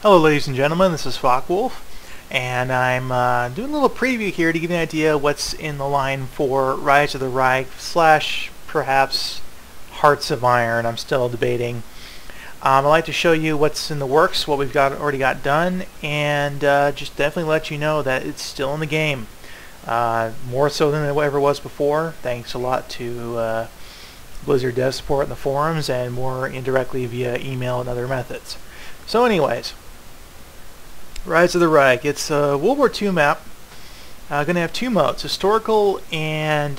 Hello ladies and gentlemen, this is Fockwolf, and I'm doing a little preview here to give you an idea what's in the line for Rise of the Reich / perhaps Hearts of Iron. I'm still debating. I'd like to show you what's in the works, what we've already got done, and just definitely let you know that it's still in the game. More so than it ever was before, thanks a lot to Blizzard dev support in the forums, and more indirectly via email and other methods. So anyways, Rise of the Reich. It's a World War II map. Going to have two modes, historical and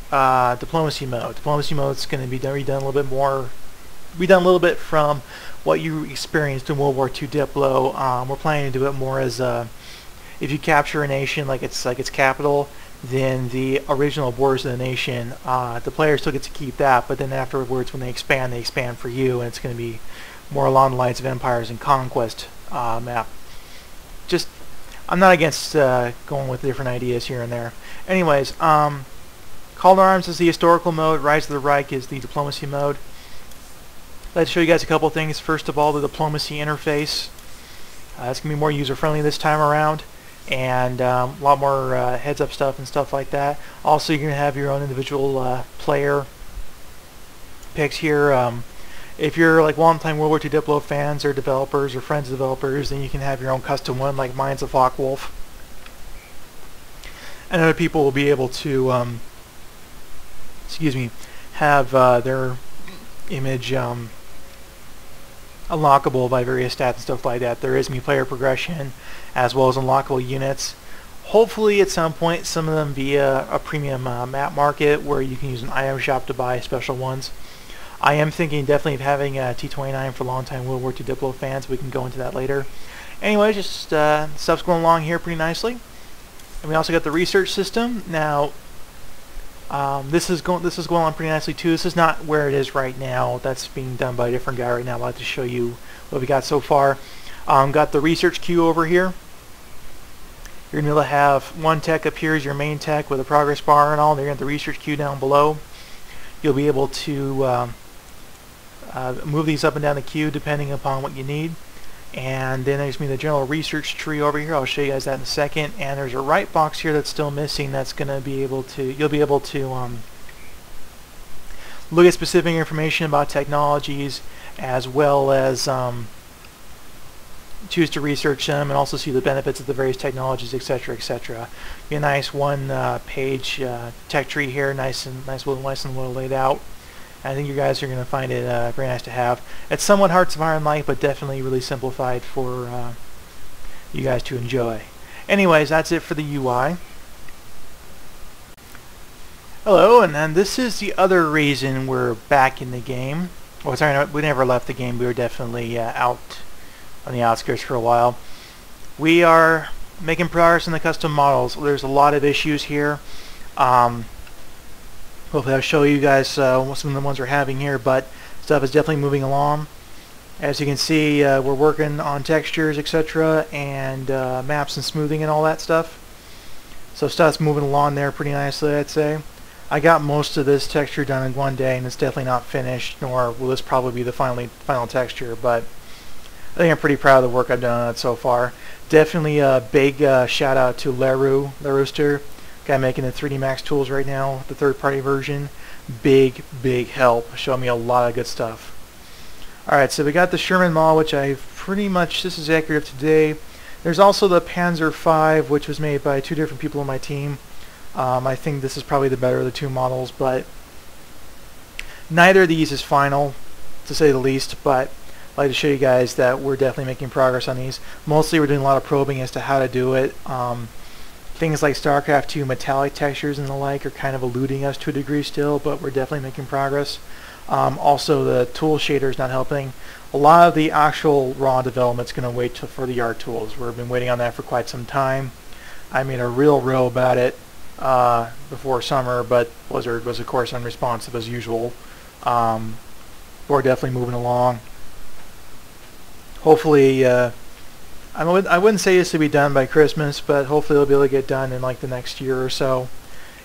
diplomacy mode. Diplomacy mode is going to be redone a little bit more, redone a little bit from what you experienced in World War II Diplo. We're planning to do it more as if you capture a nation like its capital, then the original borders of the nation, the players still get to keep that, but then afterwards when they expand for you, and it's going to be more along the lines of Empires and Conquest map. Just, I'm not against going with different ideas here and there. Anyways, Call to Arms is the historical mode, Rise of the Reich is the diplomacy mode. I'd like to show you guys a couple things. First of all, the diplomacy interface. It's going to be more user-friendly this time around, and a lot more heads-up stuff and stuff like that. Also, you're going to have your own individual player picks here. If you're like long-time World War II Diplo fans or developers or friends of developers, then you can have your own custom one, like mine's a Fockwolf. And other people will be able to, have their image unlockable by various stats and stuff like that. There is player progression as well as unlockable units. Hopefully at some point some of them via a premium map market where you can use an item shop to buy special ones. I am thinking definitely of having a T29 for long-time World War II Diplo fans. We can go into that later. Anyway, just stuff's going along here pretty nicely. And we also got the research system. Now, this is going on pretty nicely too. This is not where it is right now. That's being done by a different guy right now. I'd like to show you what we got so far. Got the research queue over here. You're going to be able to have one tech up here as your main tech with a progress bar and all. They're going to have the research queue down below. You'll be able to move these up and down the queue depending upon what you need. And then there's the general research tree over here. I'll show you guys that in a second. And there's a right box here that's still missing. That's going to be able to, you'll be able to look at specific information about technologies, as well as choose to research them and also see the benefits of the various technologies, etc., etc. Be a nice one-page tech tree here, nice and well laid out. I think you guys are going to find it very nice to have. It's somewhat Hearts of Iron-like, but definitely really simplified for you guys to enjoy. Anyways, that's it for the UI. Hello, and then this is the other reason we're back in the game. Well, sorry, we never left the game. We were definitely out on the outskirts for a while. We are making progress in the custom models. There's a lot of issues here. Hopefully I'll show you guys some of the ones we're having here, but stuff is definitely moving along. As you can see, we're working on textures, etc., and maps and smoothing and all that stuff. So stuff's moving along there pretty nicely, I'd say. I got most of this texture done in one day, and it's definitely not finished, nor will this probably be the final texture, but I think I'm pretty proud of the work I've done on it so far. Definitely a big shout out to LaRooster. Guy making the 3D Max tools right now, the third-party version. Big help. Showing me a lot of good stuff. Alright, so we got the Sherman model, which I've pretty much, this is accurate today. There's also the Panzer V, which was made by two different people on my team. I think this is probably the better of the two models, but neither of these is final, to say the least, but I'd like to show you guys that we're definitely making progress on these. Mostly we're doing a lot of probing as to how to do it. Things like StarCraft 2 metallic textures and the like are kind of eluding us to a degree still, but we're definitely making progress. Also, the tool shader is not helping. A lot of the actual raw development is going to wait for the art tools. We've been waiting on that for quite some time. I made a real row about it before summer, but Blizzard was of course unresponsive as usual. We're definitely moving along. Hopefully, I wouldn't say this will be done by Christmas, but hopefully it'll be able to get done in like the next year or so.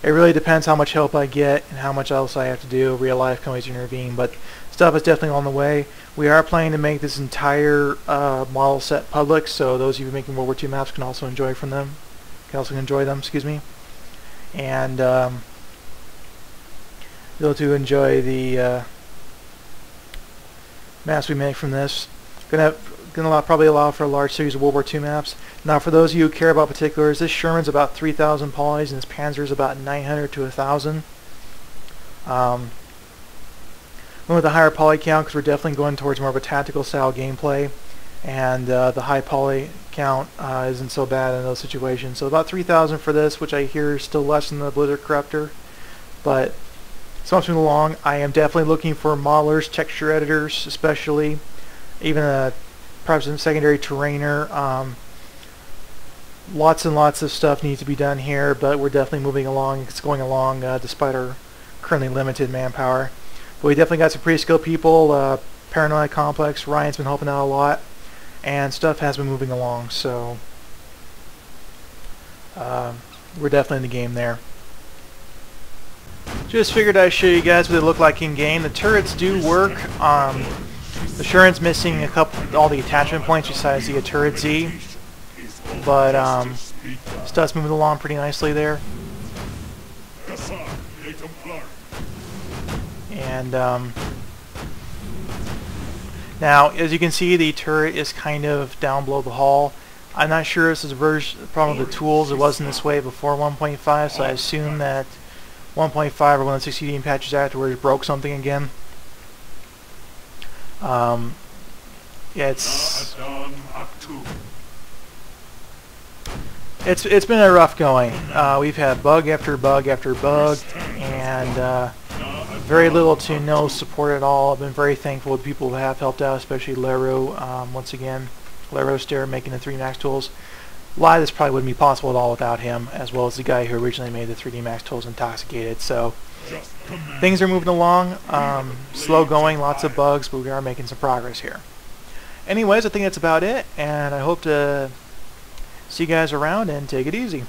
It really depends how much help I get and how much else I have to do. Real life can always intervene, but stuff is definitely on the way. We are planning to make this entire model set public, so those of you making World War II maps can also enjoy from them. Can also enjoy them, excuse me. And be able to enjoy the maps we make from this. Gonna probably allow for a large series of World War II maps. Now, for those of you who care about particulars, this Sherman's about 3,000 polys, and this Panzer is about 900 to 1,000. Went with a higher poly count because we're definitely going towards more of a tactical style gameplay, and the high poly count isn't so bad in those situations. So about 3,000 for this, which I hear is still less than the Blizzard Corruptor, but it's moving along. I am definitely looking for modelers, texture editors, especially, even perhaps a secondary terrainer. Lots and lots of stuff needs to be done here, but we're definitely moving along. It's going along despite our currently limited manpower. But we definitely got some pretty skilled people. Paranoia Complex, Ryan's been helping out a lot, and stuff has been moving along, so we're definitely in the game there. Just figured I'd show you guys what they look like in game. The turrets do work. The Shuren's missing all the attachment points besides the turret Z, but stuff's moving along pretty nicely there. And now, as you can see, the turret is kind of down below the hull. I'm not sure if this is a problem with the tools. It wasn't this way before 1.5, so I assume that 1.5 or one of the 16 patches afterwards broke something again. It's been a rough going. We've had bug after bug after bug, and very little to no support at all. I've been very thankful to people who have helped out, especially Lero. Once again, Lero Stair making the 3D Max tools. A lot of this probably wouldn't be possible at all without him, as well as the guy who originally made the 3D Max tools, Intoxicated. So things are moving along, slow going, lots of bugs, but we are making some progress here. Anyways, I think that's about it, and I hope to see you guys around, and take it easy.